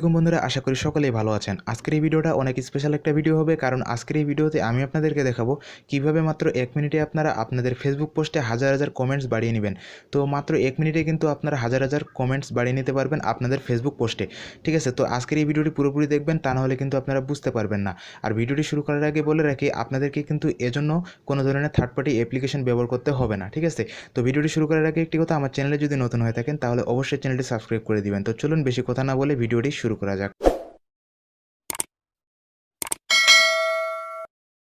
আলাইকুম বন্ধুরা, আশা করি সকলেই ভালো আছেন। আজকের এই ভিডিওটা অনেক স্পেশাল একটা ভিডিও হবে, কারণ আজকের এই ভিডিওতে আমি আপনাদেরকে দেখাবো কিভাবে মাত্র 1 মিনিটে আপনারা আপনাদের ফেসবুক পোস্টে হাজার হাজার কমেন্টস বাড়িয়ে নেবেন। তো মাত্র 1 মিনিটে কিন্তু আপনারা হাজার হাজার কমেন্টস বাড়িয়ে নিতে পারবেন আপনাদের ফেসবুক পোস্টে। ঠিক আছে, তো আজকের এই ভিডিওটি পুরোপুরি দেখবেন, তা নাহলে কিন্তু আপনারা বুঝতে পারবেন না। আর ভিডিওটি শুরু করার আগে বলে রাখি, আপনাদেরকে কিন্তু এজন্য কোনো ধরনের থার্ড পার্টি অ্যাপ্লিকেশন ব্যবহার করতে হবে না। ঠিক আছে, তো ভিডিওটি শুরু করার আগে একটি কথা, আমার চ্যানেলে যদি নতুন হয়ে থাকেন তাহলে অবশ্যই চ্যানেলটি সাবস্ক্রাইব করে দিবেন। তো চলুন বেশি কথা না বলে ভিডিওটি শুরু করা যাক।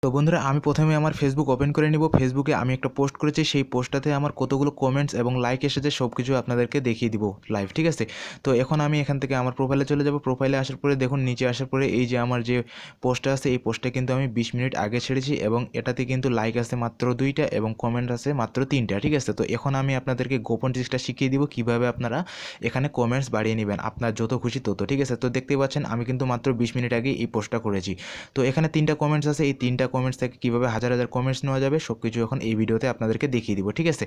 তো বন্ধুরা, আমি প্রথমে আমার ফেসবুক ওপেন করে নিব। ফেসবুকে আমি একটা পোস্ট করেছি, সেই পোস্টটাতে আমার কতগুলো কমেন্টস এবং লাইক এসেছে সব কিছু আপনাদেরকে দেখিয়ে দিব লাইভ। ঠিক আছে, তো এখন আমি এখান থেকে আমার প্রোফাইলে চলে যাব। প্রোফাইলে আসার পরে দেখুন, নিচে আসার পরে এই যে আমার যে পোস্টটা আছে, এই পোস্টটা কিন্তু আমি 20 মিনিট আগে ছেড়েছি এবং এটাতে কিন্তু লাইক আছে মাত্র 2টা এবং কমেন্ট আছে মাত্র 3টা। ঠিক আছে, তো এখন আমি আপনাদেরকে গোপন ট্রিক্সটা শিখিয়ে দিব কীভাবে আপনারা এখানে কমেন্টস বাড়িয়ে নেবেন আপনার যত খুশি তত। ঠিক আছে, তো দেখতে পাচ্ছেন আমি কিন্তু মাত্র 20 মিনিট আগে এই পোস্টটা করেছি। তো এখানে 3টা কমেন্টস আছে, এই 3টা কমেন্টস থেকে কীভাবে হাজার হাজার কমেন্টস নেওয়া যাবে সব কিছু এখন এই ভিডিওতে আপনাদেরকে দেখিয়ে দিব। ঠিক আছে,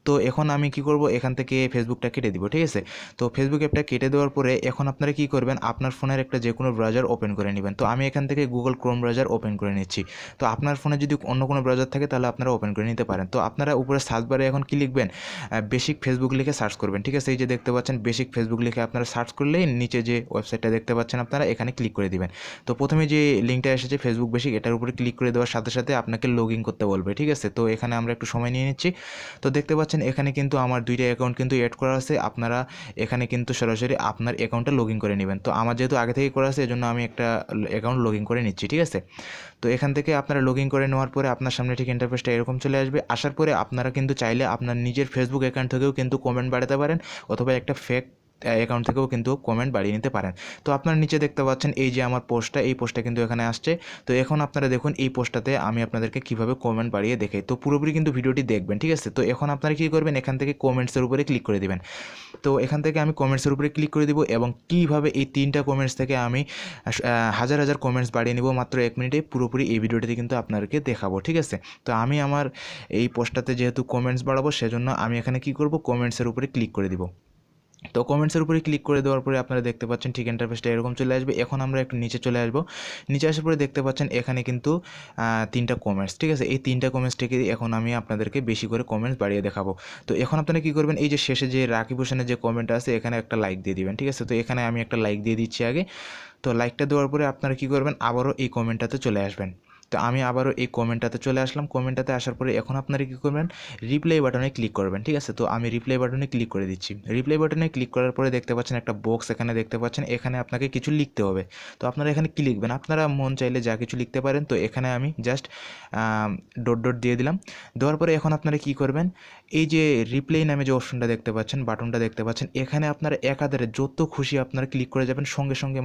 তো এখন আমি কি করব, এখান থেকে ফেসবুকটা কেটে দিব। ঠিক আছে, তো ফেসবুক অ্যাপটা কেটে দেওয়ার পরে এখন আপনারা কি করবেন, আপনার ফোনের একটা যে কোনো ব্রাউজার ওপেন করে নেবেন। তো আমি এখান থেকে গুগল ক্রোম ব্রাউজার ওপেন করে নিচ্ছি। তো আপনার ফোনে যদি অন্য কোনো ব্রাউজার থাকে তাহলে আপনারা ওপেন করে নিতে পারেন। তো আপনারা উপরে সার্চ বারে এখন কি লিখবেন, বেসিক ফেসবুক লিখে সার্চ করবেন। ঠিক আছে, এই যে দেখতে পাচ্ছেন বেসিক ফেসবুক লিখে আপনারা সার্চ করলেই নিচে যে ওয়েবসাইটটা দেখতে পাচ্ছেন আপনারা এখানে ক্লিক করে দিবেন। তো প্রথমে যে লিঙ্কটা এসেছে ফেসবুক বেসিক, এটার উপরে ক্লিক করে দেওয়ার সাথে সাথে আপনাকে লগ ইন করতে বলবে। ঠিক আছে, তো এখানে আমরা একটু সময় নিয়ে নিচ্ছি। তো দেখতে পাচ্ছেন এখানে কিন্তু আমার 2টা অ্যাকাউন্ট কিন্তু অ্যাড করা আছে। আপনারা এখানে কিন্তু সরাসরি আপনার অ্যাকাউন্টটা লগ ইন করে নেবেন। তো আমার যেহেতু আগে থেকে করা আছে এজন্য আমি একটা অ্যাকাউন্ট লগ ইন করে নিচ্ছি। ঠিক আছে, তো এখান থেকে আপনারা লগ ইন করে নেওয়ার পরে আপনার সামনে ঠিক ইন্টারফেসটা এরকম চলে আসবে। আসার পরে আপনারা কিন্তু চাইলে আপনার নিজের ফেসবুক অ্যাকাউন্ট থেকেও কিন্তু কমেন্ট বাড়াতে পারেন, অথবা একটা ফেক অ্যাকাউন্ট থেকেও কিন্তু কমেন্ট বাড়িয়ে নিতে পারেন। তো আপনারা নিচে দেখতে পাচ্ছেন এই যে আমার পোস্টটা, এই পোস্টটা কিন্তু এখানে আসছে। তো এখন আপনারা দেখুন এই পোস্টটাতে আমি আপনাদেরকে কীভাবে কমেন্ট বাড়িয়ে দেখাই। তো পুরোপুরি কিন্তু ভিডিওটি দেখবেন। ঠিক আছে, তো এখন আপনারা কী করবেন, এখান থেকে কমেন্টসের উপরে ক্লিক করে দেবেন। তো এখান থেকে আমি কমেন্টসের উপরে ক্লিক করে দিব এবং কীভাবে এই 3টা কমেন্টস থেকে আমি হাজার হাজার কমেন্টস বাড়িয়ে নেব মাত্র 1 মিনিটে, পুরোপুরি এই ভিডিওটিতে কিন্তু আপনাদেরকে দেখাবো। ঠিক আছে, তো আমি আমার এই পোস্টটাতে যেহেতু কমেন্টস বাড়াবো সেজন্য আমি এখানে কি করব, কমেন্টসের উপরে ক্লিক করে দিব। তো কমেন্টসের উপরে ক্লিক করে দেওয়ার পরে আপনারা দেখতে পাচ্ছেন ঠিক ইন্টারফেসটা এরকম চলে আসবে। এখন আমরা একটু নিচে চলে আসব। নিচে আসার পরে দেখতে পাচ্ছেন এখানে কিন্তু 3টা কমেন্টস। ঠিক আছে, এই 3টা কমেন্টস থেকে এখন আমি আপনাদেরকে বেশি করে কমেন্টস বাড়িয়ে দেখাবো। তো এখন আপনারা কী করবেন, এই যে শেষে যে রাকিব হোসেনের যে কমেন্ট আছে এখানে একটা লাইক দিয়ে দিবেন। ঠিক আছে, তো এখানে আমি একটা লাইক দিয়ে দিচ্ছি আগে। তো লাইকটা দেওয়ার পরে আপনারা কী করবেন, আবারও এই কমেন্টটাতে চলে আসবেন। তো আমি আবারও এই কমেন্টটাতে চলে আসলাম। কমেন্টটাতে আসার পরে এখন আপনারা কী করবেন, রিপ্লাই বাটনে ক্লিক করবেন। ঠিক আছে, তো আমি রিপ্লাই বাটনে ক্লিক করে দিচ্ছি। রিপ্লাই বাটনে ক্লিক করার পরে দেখতে পাচ্ছেন একটা বক্স এখানে দেখতে পাচ্ছেন, এখানে আপনাকে কিছু লিখতে হবে। তো আপনারা এখানে কী লিখবেন, আপনারা মন চাইলে যা কিছু লিখতে পারেন। তো এখানে আমি জাস্ট ডট ডট দিয়ে দিলাম। দেওয়ার পরে এখন আপনারা কী করবেন, এই যে রিপ্লাই নামে যে অপশনটা দেখতে পাচ্ছেন, বাটনটা দেখতে পাচ্ছেন, এখানে আপনারা একাধারে যত খুশি আপনারা ক্লিক করে যাবেন, সঙ্গে সঙ্গে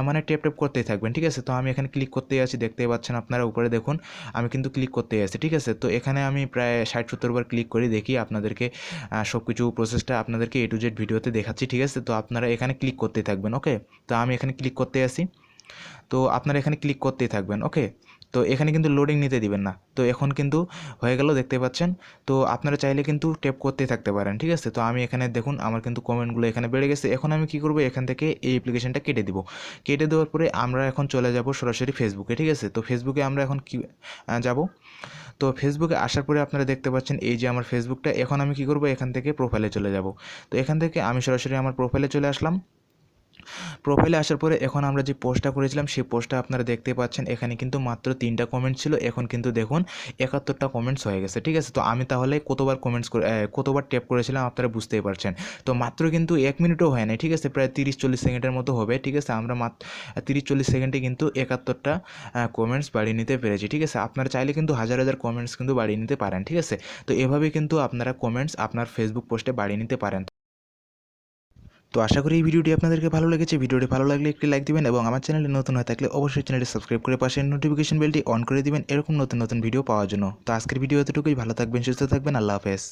মানে ট্যাপ ট্যাপ করতেই থাকবেন। ঠিক আছে, তো আমি এখানে ক্লিক করতেই আছি, দেখতেই পাচ্ছেন আপনারা উপরে দেখুন আমি কিন্তু ক্লিক করতেই আছি। ঠিক আছে, তো এখানে আমি প্রায় 60-70 বার ক্লিক করি, দেখি আপনাদেরকে সব কিছু প্রসেসটা আপনাদেরকে A to Z ভিডিওতে দেখাচ্ছি। ঠিক আছে, তো আপনারা এখানে ক্লিক করতেই থাকবেন। ওকে, তো আমি এখানে ক্লিক করতে আসি, তো আপনারা এখানে ক্লিক করতেই থাকবেন। ওকে, তো এখানে কিন্তু লোডিং নিতে দিবেন না। তো এখন কিন্তু হয়ে গেল, দেখতে পাচ্ছেন। তো আপনারা চাইলে কিন্তু ট্যাপ করতেই থাকতে পারেন। ঠিক আছে, তো আমি এখানে দেখুন আমার কিন্তু কমেন্টগুলো এখানে বেড়ে গেছে। এখন আমি কি করব, এখান থেকে এই অ্যাপ্লিকেশনটা কেটে দিব। কেটে দেওয়ার পরে আমরা এখন চলে যাব সরাসরি ফেসবুকে। ঠিক আছে, তো ফেসবুকে আমরা এখন কি যাব। তো ফেসবুকে আসার পরে আপনারা দেখতে পাচ্ছেন এই যে আমার ফেসবুকটা। এখন আমি কি করব, এখান থেকে প্রোফাইলে চলে যাব। তো এখান থেকে আমি সরাসরি আমার প্রোফাইলে চলে আসলাম। প্রোফাইলে আসার পরে এখন আমরা যে পোস্টটা করেছিলাম সেই পোস্টটা আপনারা দেখতে পাচ্ছেন, এখানে কিন্তু মাত্র 3টা কমেন্ট ছিল, এখন কিন্তু দেখুন 71টা কমেন্টস হয়ে গেছে। ঠিক আছে, তো আমি তাহলে কতবার ট্যাপ করেছিলাম আপনারা বুঝতেই পারছেন। তো মাত্র কিন্তু 1 মিনিটও হয় না। ঠিক আছে, প্রায় 30-40 সেকেন্ডের মতো হবে। ঠিক আছে, আমরা মাত্র 30-40 সেকেন্ডে কিন্তু 71টা কমেন্টস বাড়িয়ে নিতে পেরেছি। ঠিক আছে, আপনারা চাইলে কিন্তু হাজার হাজার কমেন্টস কিন্তু বাড়িয়ে নিতে পারেন। ঠিক আছে, তো এভাবে কিন্তু আপনারা কমেন্টস আপনার ফেসবুক পোস্টে বাড়িয়ে নিতে পারেন। তো আশা করি এই ভিডিওটি আপনাদেরকে ভালো লেগেছে। ভিডিওটি ভালো লাগলে একটি লাইক দিবেন এবং আমার চ্যানেলে নতুন হয়ে থাকলে অবশ্যই চ্যানেলটি সাবস্ক্রাইব করে পাশের নোটিফিকেশন বেলটি অন করে দিবেন এরকম নতুন নতুন ভিডিও পাওয়ার জন্য। তো আজকের ভিডিও এতটুকুই, ভালো থাকবেন, সুস্থ থাকবেন, আল্লাহ হাফেজ।